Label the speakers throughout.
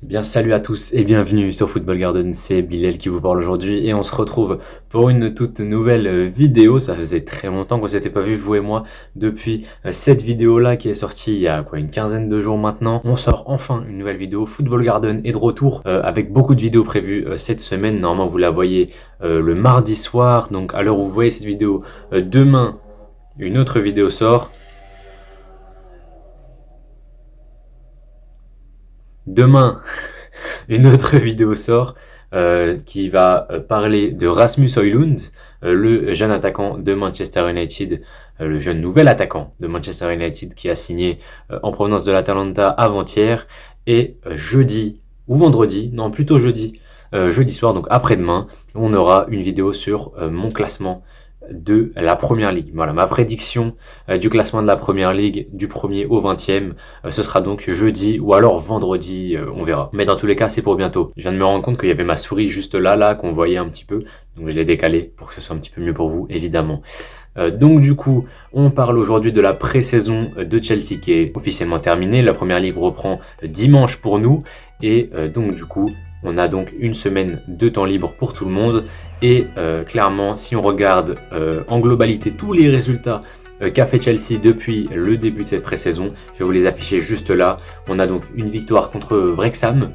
Speaker 1: Bien, salut à tous et bienvenue sur Football Garden, c'est Bilal qui vous parle aujourd'hui et on se retrouve pour une toute nouvelle vidéo. Ça faisait très longtemps qu'on s'était pas vu, vous et moi, depuis cette vidéo-là qui est sortie il y a une quinzaine de jours maintenant. On sort enfin une nouvelle vidéo. Football Garden est de retour avec beaucoup de vidéos prévues cette semaine. Normalement, vous la voyez le mardi soir, donc à l'heure où vous voyez cette vidéo, demain, une autre vidéo sort. Demain, une autre vidéo sort qui va parler de Rasmus Højlund, le jeune attaquant de Manchester United, le jeune nouvel attaquant de Manchester United qui a signé en provenance de l'Atalanta avant-hier. Et jeudi ou vendredi, non plutôt jeudi soir, donc après-demain, on aura une vidéo sur mon classement de la première ligue. Voilà, ma prédiction du classement de la première ligue du 1er au 20e. Ce sera donc jeudi ou alors vendredi, on verra. Mais dans tous les cas, c'est pour bientôt. Je viens de me rendre compte qu'il y avait ma souris juste là, qu'on voyait un petit peu. Donc je l'ai décalé pour que ce soit un petit peu mieux pour vous, évidemment. Donc du coup, on parle aujourd'hui de la pré-saison de Chelsea qui est officiellement terminée. La première ligue reprend dimanche pour nous. Et donc du coup, on a donc une semaine de temps libre pour tout le monde. Et clairement, si on regarde en globalité tous les résultats qu'a fait Chelsea depuis le début de cette pré-saison, je vais vous les afficher juste là. On a donc une victoire contre Wrexham,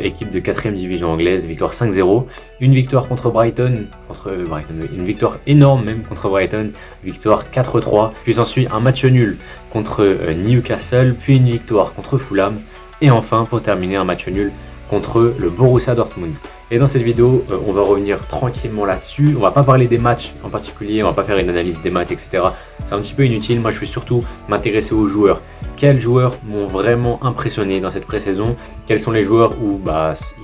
Speaker 1: équipe de 4ème division anglaise, victoire 5-0. Une victoire contre Brighton, une victoire énorme même contre Brighton, victoire 4-3. Puis ensuite un match nul contre Newcastle, puis une victoire contre Fulham. Et enfin, pour terminer, un match nul contre le Borussia Dortmund. Et dans cette vidéo, on va revenir tranquillement là-dessus. On va pas parler des matchs en particulier, on va pas faire une analyse des matchs, etc. C'est un petit peu inutile. Moi, je vais surtout m'intéresser aux joueurs. Quels joueurs m'ont vraiment impressionné dans cette pré-saison? Quels sont les joueurs où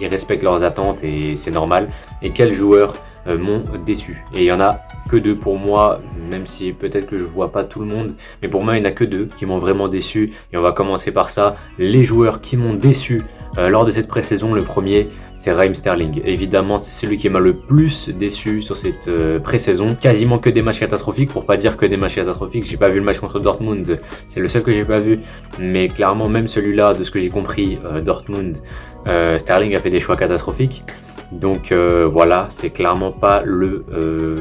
Speaker 1: ils respectent leurs attentes et c'est normal? Et quels joueurs m'ont déçu? Et il y en a que deux pour moi, même si peut-être que je vois pas tout le monde, mais pour moi il n'y en a que deux qui m'ont vraiment déçu. Et on va commencer par ça. Les joueurs qui m'ont déçu lors de cette pré-saison, le premier c'est Raheem Sterling. Évidemment c'est celui qui m'a le plus déçu sur cette pré-saison. Quasiment que des matchs catastrophiques, pour pas dire que des matchs catastrophiques. J'ai pas vu le match contre Dortmund, c'est le seul que j'ai pas vu, mais clairement même celui-là, de ce que j'ai compris, Dortmund, Sterling a fait des choix catastrophiques. Donc voilà, c'est clairement pas le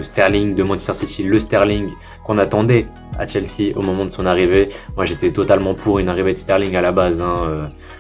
Speaker 1: Sterling de Manchester City, le Sterling qu'on attendait à Chelsea au moment de son arrivée. Moi j'étais totalement pour une arrivée de Sterling à la base,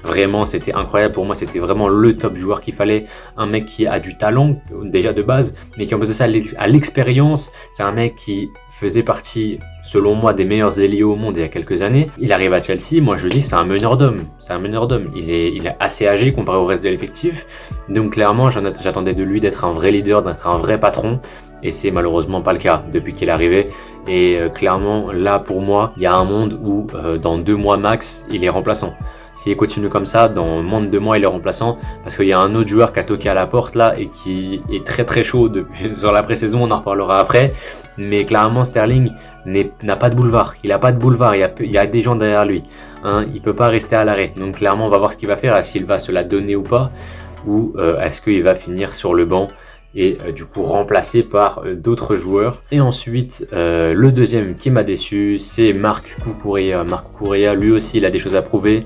Speaker 1: Vraiment c'était incroyable, pour moi c'était vraiment le top joueur qu'il fallait. Un mec qui a du talent déjà de base, mais qui en plus de ça a l'expérience. C'est un mec qui faisait partie, selon moi, des meilleurs ailiers au monde il y a quelques années. Il arrive à Chelsea, moi je dis c'est un meneur d'hommes. C'est un meneur d'hommes. Il est assez âgé comparé au reste de l'effectif. Donc clairement, j'attendais de lui d'être un vrai leader, d'être un vrai patron. Et c'est malheureusement pas le cas depuis qu'il est arrivé. Et clairement, là pour moi, il y a un monde où dans 2 mois max, il est remplaçant. S'il continue comme ça, dans moins de 2 mois, il est remplaçant. Parce qu'il y a un autre joueur qui a toqué à la porte là et qui est très très chaud depuis, sur la pré-saison, on en reparlera après. Mais clairement, Sterling n'a pas de boulevard. Il n'a pas de boulevard, il y a des gens derrière lui. Il peut pas rester à l'arrêt. Donc clairement, on va voir ce qu'il va faire. Est-ce qu'il va se la donner ou pas? Ou est-ce qu'il va finir sur le banc et du coup remplacé par d'autres joueurs. Et ensuite, le deuxième qui m'a déçu, c'est Marc Cucurella. Marc Cucurella, lui aussi, il a des choses à prouver.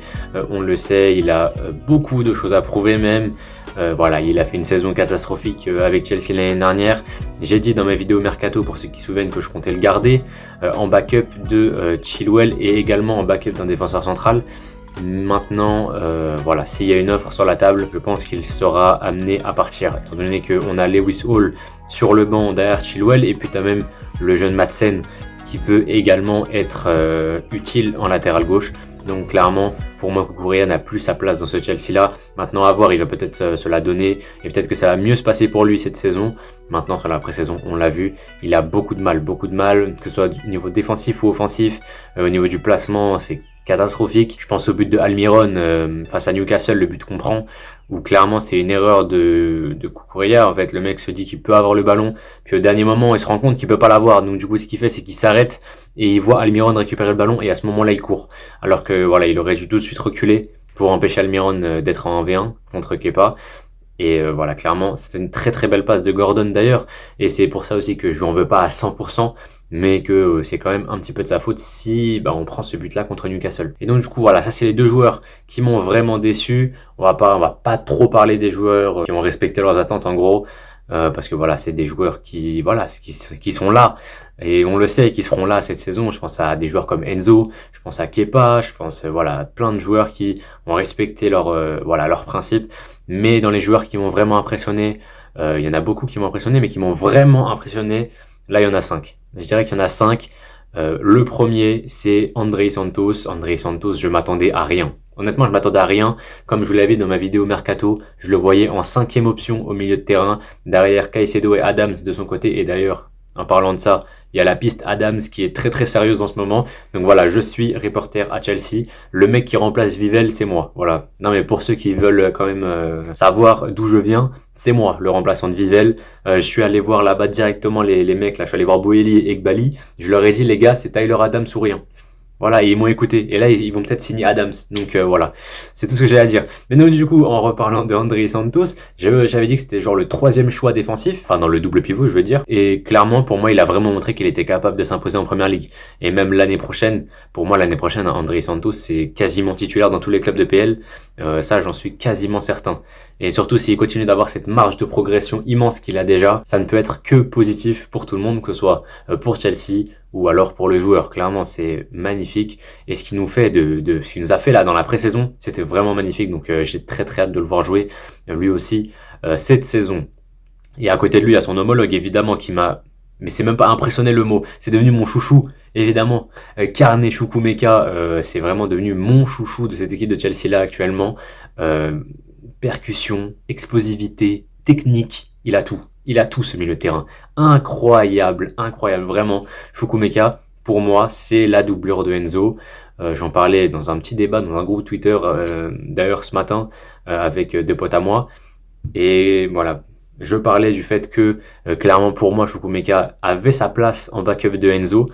Speaker 1: On le sait, il a beaucoup de choses à prouver même. Voilà, il a fait une saison catastrophique avec Chelsea l'année dernière. J'ai dit dans ma vidéo Mercato, pour ceux qui se souviennent, que je comptais le garder en backup de Chilwell et également en backup d'un défenseur central. Maintenant, voilà, s'il y a une offre sur la table, je pense qu'il sera amené à partir, étant donné qu'on a Lewis Hall sur le banc derrière Chilwell, et puis tu as même le jeune Madsen qui peut également être utile en latéral gauche. Donc clairement, pour moi, Cucurella n'a plus sa place dans ce Chelsea-là. Maintenant, à voir, il va peut-être se la donner, et peut-être que ça va mieux se passer pour lui cette saison. Maintenant, sur la pré-saison, on l'a vu, il a beaucoup de mal, que ce soit au niveau défensif ou offensif. Au niveau du placement, c'est catastrophique. Je pense au but de Almiron face à Newcastle, le but qu'on prend, où clairement c'est une erreur de Cucurella. En fait, le mec se dit qu'il peut avoir le ballon, puis au dernier moment il se rend compte qu'il peut pas l'avoir, donc du coup ce qu'il fait c'est qu'il s'arrête et il voit Almiron récupérer le ballon, et à ce moment là il court, alors que voilà, il aurait dû tout de suite reculer pour empêcher Almiron d'être en 1v1 contre Kepa. Et voilà, clairement c'était une très très belle passe de Gordon d'ailleurs, et c'est pour ça aussi que je lui en veux pas à 100%, mais que c'est quand même un petit peu de sa faute si on prend ce but-là contre Newcastle. Et donc du coup voilà, ça c'est les deux joueurs qui m'ont vraiment déçu. On va pas trop parler des joueurs qui ont respecté leurs attentes en gros, parce que voilà, c'est des joueurs qui sont là. Et on le sait, qui seront là cette saison. Je pense à des joueurs comme Enzo, je pense à Kepa, je pense à plein de joueurs qui ont respecté leurs principes. Mais dans les joueurs qui m'ont vraiment impressionné, il y en a beaucoup qui m'ont impressionné, mais qui m'ont vraiment impressionné, là il y en a 5. Je dirais qu'il y en a 5. Le premier, c'est André Santos. André Santos, je m'attendais à rien. Honnêtement, je m'attendais à rien. Comme je vous l'avais dit dans ma vidéo Mercato, je le voyais en 5e option au milieu de terrain, derrière Caicedo et Adams de son côté. Et d'ailleurs, en parlant de ça, il y a la piste Adams qui est très très sérieuse en ce moment. Donc voilà, je suis reporter à Chelsea. Le mec qui remplace Vivell, c'est moi. Voilà. Non mais pour ceux qui veulent quand même savoir d'où je viens, c'est moi le remplaçant de Vivell. Je suis allé voir là-bas directement les mecs. Là, je suis allé voir Boeli et Ekbali. Je leur ai dit les gars, c'est Tyler Adams ou rien. Voilà, et ils m'ont écouté. Et là, ils vont peut-être signer Adams. Donc voilà, c'est tout ce que j'ai à dire. Mais donc du coup, en reparlant de André Santos, j'avais dit que c'était genre le 3e choix défensif, enfin dans le double pivot, je veux dire. Et clairement, pour moi, il a vraiment montré qu'il était capable de s'imposer en première ligue. Et même l'année prochaine, pour moi, André Santos, c'est quasiment titulaire dans tous les clubs de PL. Ça, j'en suis quasiment certain. Et surtout, s'il continue d'avoir cette marge de progression immense qu'il a déjà, ça ne peut être que positif pour tout le monde, que ce soit pour Chelsea ou alors pour le joueur. Clairement, c'est magnifique. Et ce qu'il nous fait ce qu'il nous a fait là dans la pré-saison, c'était vraiment magnifique. Donc j'ai très très hâte de le voir jouer lui aussi cette saison. Et à côté de lui, il y a son homologue évidemment qui m'a, mais c'est même pas impressionné le mot, c'est devenu mon chouchou. Évidemment, Carné Chukwuemeka, c'est vraiment devenu mon chouchou de cette équipe de Chelsea là actuellement. Percussion, explosivité, technique, il a tout. Il a tout ce milieu de terrain. Incroyable, incroyable, vraiment. Chukwuemeka, pour moi, c'est la doublure de Enzo. J'en parlais dans un petit débat, dans un groupe Twitter, d'ailleurs ce matin, avec deux potes à moi. Et voilà, je parlais du fait que, clairement pour moi, Chukwuemeka avait sa place en backup de Enzo.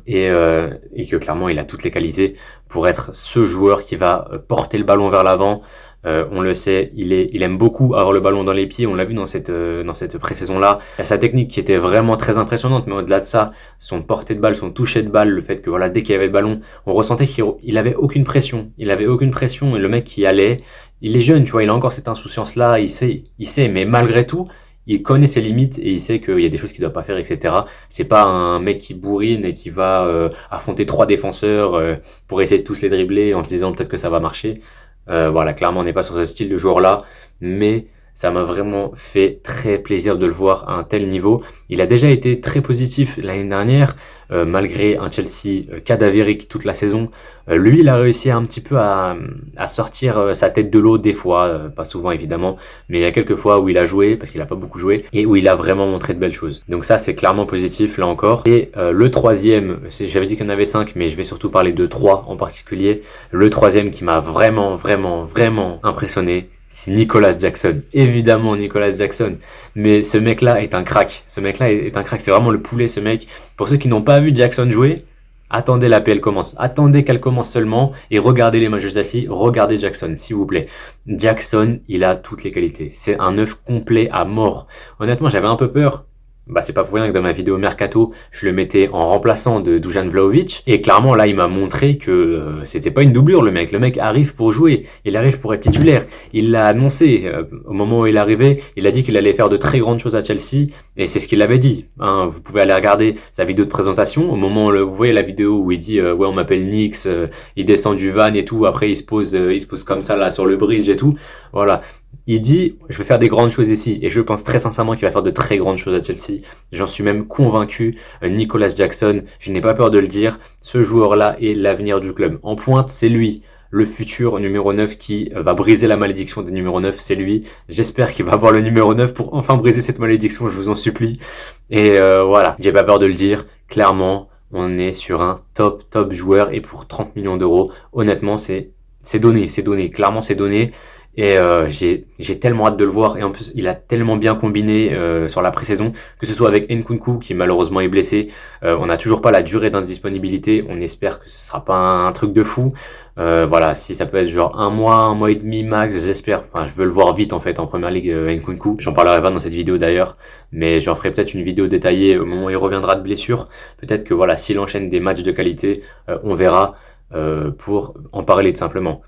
Speaker 1: Et que clairement, il a toutes les qualités pour être ce joueur qui va porter le ballon vers l'avant. On le sait, il aime beaucoup avoir le ballon dans les pieds. On l'a vu dans cette pré-saison-là. Il a sa technique qui était vraiment très impressionnante, mais au-delà de ça, son porté de balle, son toucher de balle, le fait que voilà, dès qu'il avait le ballon, on ressentait qu'il avait aucune pression. Il avait aucune pression et le mec qui allait, il est jeune, tu vois, il a encore cette insouciance-là. Il sait, mais malgré tout, il connaît ses limites et il sait qu'il y a des choses qu'il doit pas faire, etc. C'est pas un mec qui bourrine et qui va affronter 3 défenseurs pour essayer de tous les dribbler en se disant peut-être que ça va marcher. Voilà, clairement on n'est pas sur ce style de joueur-là, mais ça m'a vraiment fait très plaisir de le voir à un tel niveau. Il a déjà été très positif l'année dernière, malgré un Chelsea cadavérique toute la saison. Lui, il a réussi un petit peu à sortir sa tête de l'eau des fois, pas souvent évidemment, mais il y a quelques fois où il a joué, parce qu'il a pas beaucoup joué, et où il a vraiment montré de belles choses. Donc ça, c'est clairement positif là encore. Et le troisième, j'avais dit qu'il y en avait 5, mais je vais surtout parler de 3 en particulier. Le troisième qui m'a vraiment, vraiment, vraiment impressionné, c'est Nicolas Jackson. Évidemment Nicolas Jackson. Mais ce mec-là est un crack. Ce mec-là est un crack. C'est vraiment le poulet, ce mec. Pour ceux qui n'ont pas vu Jackson jouer, attendez l'APL commence. Attendez qu'elle commence seulement et regardez les matchs de Chelsea. Regardez Jackson, s'il vous plaît. Jackson, il a toutes les qualités. C'est un œuf complet à mort. Honnêtement, j'avais un peu peur. C'est pas pour rien que dans ma vidéo Mercato, je le mettais en remplaçant de Dusan Vlahovic. Et clairement, là, il m'a montré que c'était pas une doublure, le mec. Le mec arrive pour jouer. Il arrive pour être titulaire. Il l'a annoncé. Au moment où il arrivait, il a dit qu'il allait faire de très grandes choses à Chelsea. Et c'est ce qu'il avait dit. Hein, vous pouvez aller regarder sa vidéo de présentation. Au moment où vous voyez la vidéo où il dit ouais, on m'appelle Nix, il descend du van et tout. Après, il se pose comme ça là sur le bridge et tout. Voilà. Il dit, je vais faire des grandes choses ici, et je pense très sincèrement qu'il va faire de très grandes choses à Chelsea. J'en suis même convaincu. Nicolas Jackson, je n'ai pas peur de le dire, ce joueur-là est l'avenir du club. En pointe, c'est lui, le futur numéro 9 qui va briser la malédiction des numéros 9, c'est lui. J'espère qu'il va avoir le numéro 9 pour enfin briser cette malédiction, je vous en supplie. Et voilà, j'ai pas peur de le dire, clairement, on est sur un top joueur, et pour 30 millions d'euros, honnêtement, c'est donné, clairement c'est donné. Et j'ai tellement hâte de le voir, et en plus il a tellement bien combiné sur la pré-saison, que ce soit avec Nkunku qui malheureusement est blessé. On n'a toujours pas la durée d'indisponibilité, on espère que ce sera pas un truc de fou. Voilà, si ça peut être genre un mois et demi max, j'espère. Enfin, je veux le voir vite en fait en première ligue, Nkunku. J'en parlerai pas dans cette vidéo d'ailleurs, mais j'en ferai peut-être une vidéo détaillée au moment où il reviendra de blessure. Peut-être que voilà, s'il enchaîne des matchs de qualité, on verra pour en parler tout simplement.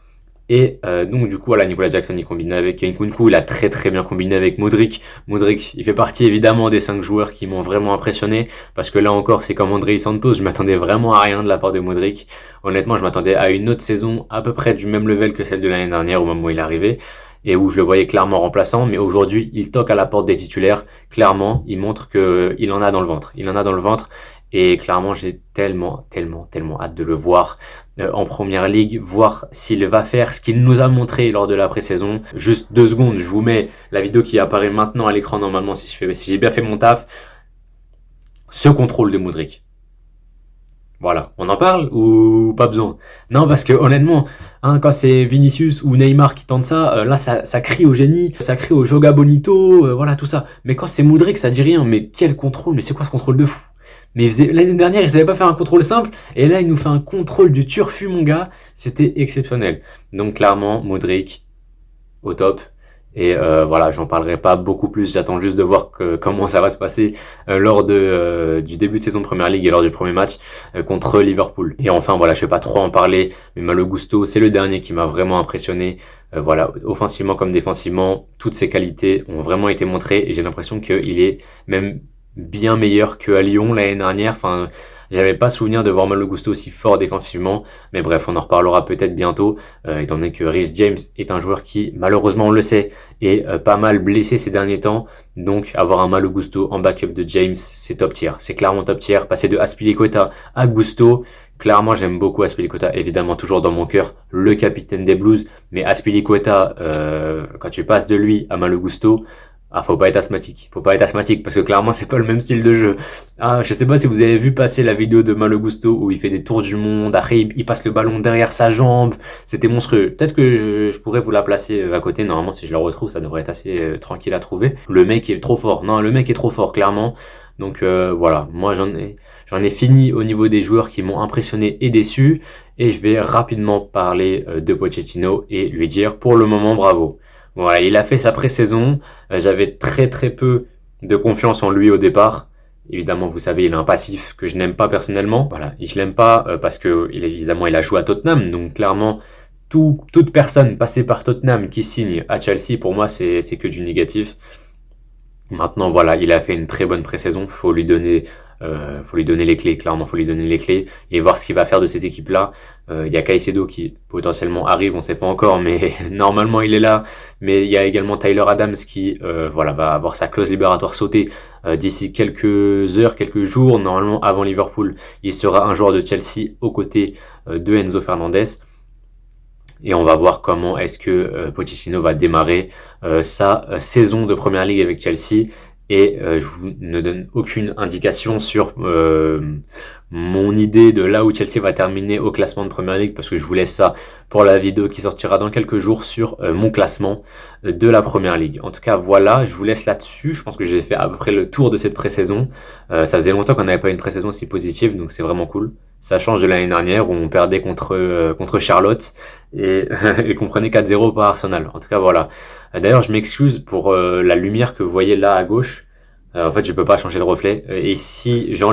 Speaker 1: Et donc du coup voilà, Nicolas Jackson il combine avec Nkunku, il a très très bien combiné avec Modric. Modric il fait partie évidemment des 5 joueurs qui m'ont vraiment impressionné, parce que là encore c'est comme André Santos, je m'attendais vraiment à rien de la part de Modric. Honnêtement je m'attendais à une autre saison à peu près du même level que celle de l'année dernière au moment où il est arrivé, et où je le voyais clairement remplaçant, mais aujourd'hui il toque à la porte des titulaires, clairement il montre que il en a dans le ventre, il en a dans le ventre. Et clairement, j'ai tellement hâte de le voir en première ligue, voir s'il va faire ce qu'il nous a montré lors de la pré-saison. Juste 2 secondes, je vous mets la vidéo qui apparaît maintenant à l'écran normalement si j'ai bien fait mon taf. Ce contrôle de Modric. Voilà, on en parle ou pas besoin? Non, parce que honnêtement, hein, quand c'est Vinicius ou Neymar qui tentent ça, là ça crie au génie, ça crie au Joga Bonito, voilà tout ça. Mais quand c'est Modric, ça dit rien. Mais quel contrôle? Mais c'est quoi ce contrôle de fou? Mais l'année dernière, il savait pas faire un contrôle simple, et là, il nous fait un contrôle du turfu, mon gars. C'était exceptionnel. Donc, clairement, Modric, au top. Et voilà, j'en parlerai pas beaucoup plus. J'attends juste de voir comment ça va se passer lors du début de saison de Première Ligue et lors du premier match contre Liverpool. Et enfin, voilà, je vais pas trop en parler, mais Malo Gusto, c'est le dernier qui m'a vraiment impressionné. Voilà, offensivement comme défensivement, toutes ses qualités ont vraiment été montrées, et j'ai l'impression qu'il est même bien meilleur qu'à Lyon l'année dernière. Enfin, j'avais pas souvenir de voir Malo Gusto aussi fort défensivement, mais bref, on en reparlera peut-être bientôt, étant donné que Reece James est un joueur qui, malheureusement, on le sait, est pas mal blessé ces derniers temps. Donc, avoir un Malo Gusto en backup de James, c'est top tier. C'est clairement top tier. Passer de Azpilicueta à Gusto, clairement, j'aime beaucoup Azpilicueta, évidemment toujours dans mon cœur, le capitaine des Blues. Mais Azpilicueta, quand tu passes de lui à Malo Gusto, ah, faut pas être asthmatique. Faut pas être asthmatique parce que clairement, c'est pas le même style de jeu. Ah, je sais pas si vous avez vu passer la vidéo de Malo Gusto où il fait des tours du monde. Après, il passe le ballon derrière sa jambe. C'était monstrueux. Peut-être que je pourrais vous la placer à côté. Normalement, si je la retrouve, ça devrait être assez tranquille à trouver. Le mec est trop fort. Non, le mec est trop fort, clairement. Donc voilà. Moi, j'en ai fini au niveau des joueurs qui m'ont impressionné et déçu. Et je vais rapidement parler de Pochettino et lui dire pour le moment bravo. Voilà, il a fait sa pré-saison. J'avais très peu de confiance en lui au départ. Évidemment, vous savez, il a un passif que je n'aime pas personnellement. Voilà, et je l'aime pas parce que évidemment, il a joué à Tottenham. Donc clairement, toute personne passée par Tottenham qui signe à Chelsea, pour moi, c'est que du négatif. Maintenant, voilà, il a fait une très bonne pré-saison. Faut lui donner les clés. Clairement, faut lui donner les clés et voir ce qu'il va faire de cette équipe-là. Il y a Caicedo qui potentiellement arrive, on sait pas encore, mais normalement il est là. Mais il y a également Tyler Adams qui, voilà, va avoir sa clause libératoire sautée d'ici quelques heures, quelques jours. Normalement, avant Liverpool, il sera un joueur de Chelsea aux côtés de Enzo Fernandez. Et on va voir comment est-ce que Pochettino va démarrer sa saison de Première Ligue avec Chelsea. Et je vous ne donne aucune indication sur mon idée de là où Chelsea va terminer au classement de Première Ligue, parce que je vous laisse ça pour la vidéo qui sortira dans quelques jours sur mon classement de la Première Ligue. En tout cas, voilà, je vous laisse là-dessus. Je pense que j'ai fait à peu près le tour de cette pré-saison. Ça faisait longtemps qu'on n'avait pas une pré-saison si positive, donc c'est vraiment cool. Ça change de l'année dernière où on perdait contre Charlotte et, et qu'on prenait 4-0 par Arsenal. En tout cas, voilà. D'ailleurs, je m'excuse pour la lumière que vous voyez là à gauche. En fait, je peux pas changer le reflet. Et si je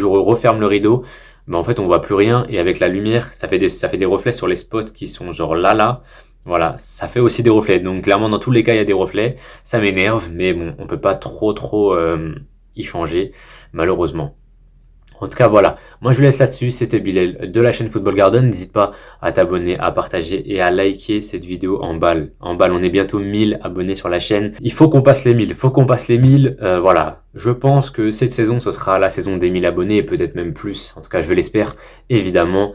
Speaker 1: referme le rideau, ben en fait, on voit plus rien. Et avec la lumière, ça fait des reflets sur les spots qui sont genre là. Voilà, ça fait aussi des reflets. Donc clairement, dans tous les cas, il y a des reflets. Ça m'énerve, mais bon, on peut pas trop y changer, malheureusement. En tout cas, voilà. Moi, je vous laisse là-dessus. C'était Bilal de la chaîne Football Garden. N'hésite pas à t'abonner, à partager et à liker cette vidéo en balle. En balle, on est bientôt 1000 abonnés sur la chaîne. Il faut qu'on passe les 1000. Il faut qu'on passe les 1000. Voilà. Je pense que cette saison, ce sera la saison des 1000 abonnés et peut-être même plus. En tout cas, je l'espère. Évidemment,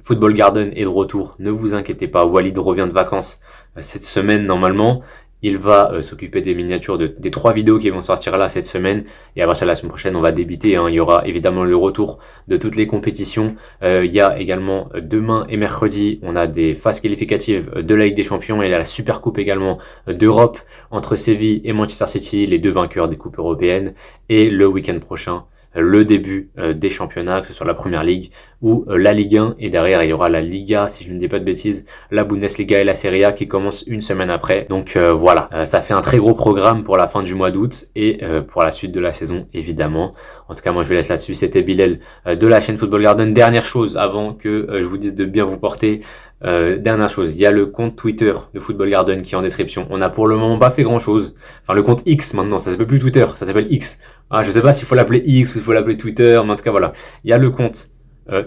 Speaker 1: Football Garden est de retour. Ne vous inquiétez pas. Walid revient de vacances cette semaine normalement. Il va s'occuper des miniatures des 3 vidéos qui vont sortir là cette semaine. Et à partir de la semaine prochaine, on va débuter. Il y aura évidemment le retour de toutes les compétitions. Il y a également demain et mercredi, on a des phases qualificatives de la Ligue des Champions. Et il y a la Super Coupe également d'Europe entre Séville et Manchester City, les 2 vainqueurs des coupes européennes. Et le week-end prochain, le début des championnats, que ce soit la Première Ligue ou la Ligue 1, et derrière il y aura la Liga, si je ne dis pas de bêtises, la Bundesliga et la Serie A qui commencent une semaine après. Donc voilà, ça fait un très gros programme pour la fin du mois d'août et pour la suite de la saison évidemment. En tout cas moi je vous laisse là-dessus, c'était Bilal de la chaîne Football Garden. Dernière chose avant que je vous dise de bien vous porter, dernière chose, il y a le compte Twitter de Football Garden qui est en description. On a pour le moment pas fait grand chose. Enfin le compte X maintenant, ça s'appelle plus Twitter, ça s'appelle X. Ah, je sais pas s'il faut l'appeler X ou s'il faut l'appeler Twitter, mais en tout cas voilà. Il y a le compte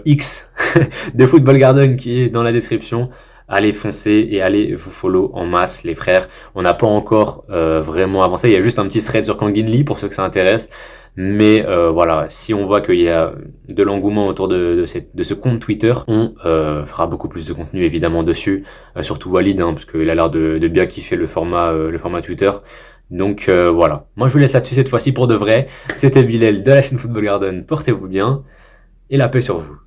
Speaker 1: X de Football Garden qui est dans la description. Allez foncer et allez vous follow en masse les frères. On n'a pas encore vraiment avancé, il y a juste un petit thread sur Kangin Lee pour ceux que ça intéresse. Mais voilà, si on voit qu'il y a de l'engouement autour de ce compte Twitter, on fera beaucoup plus de contenu évidemment dessus, surtout Walid, hein, parce qu'il a l'air de bien kiffer le format Twitter. Donc voilà, moi je vous laisse là-dessus cette fois-ci pour de vrai. C'était Bilal de la chaîne Football Garden, portez-vous bien et la paix sur vous.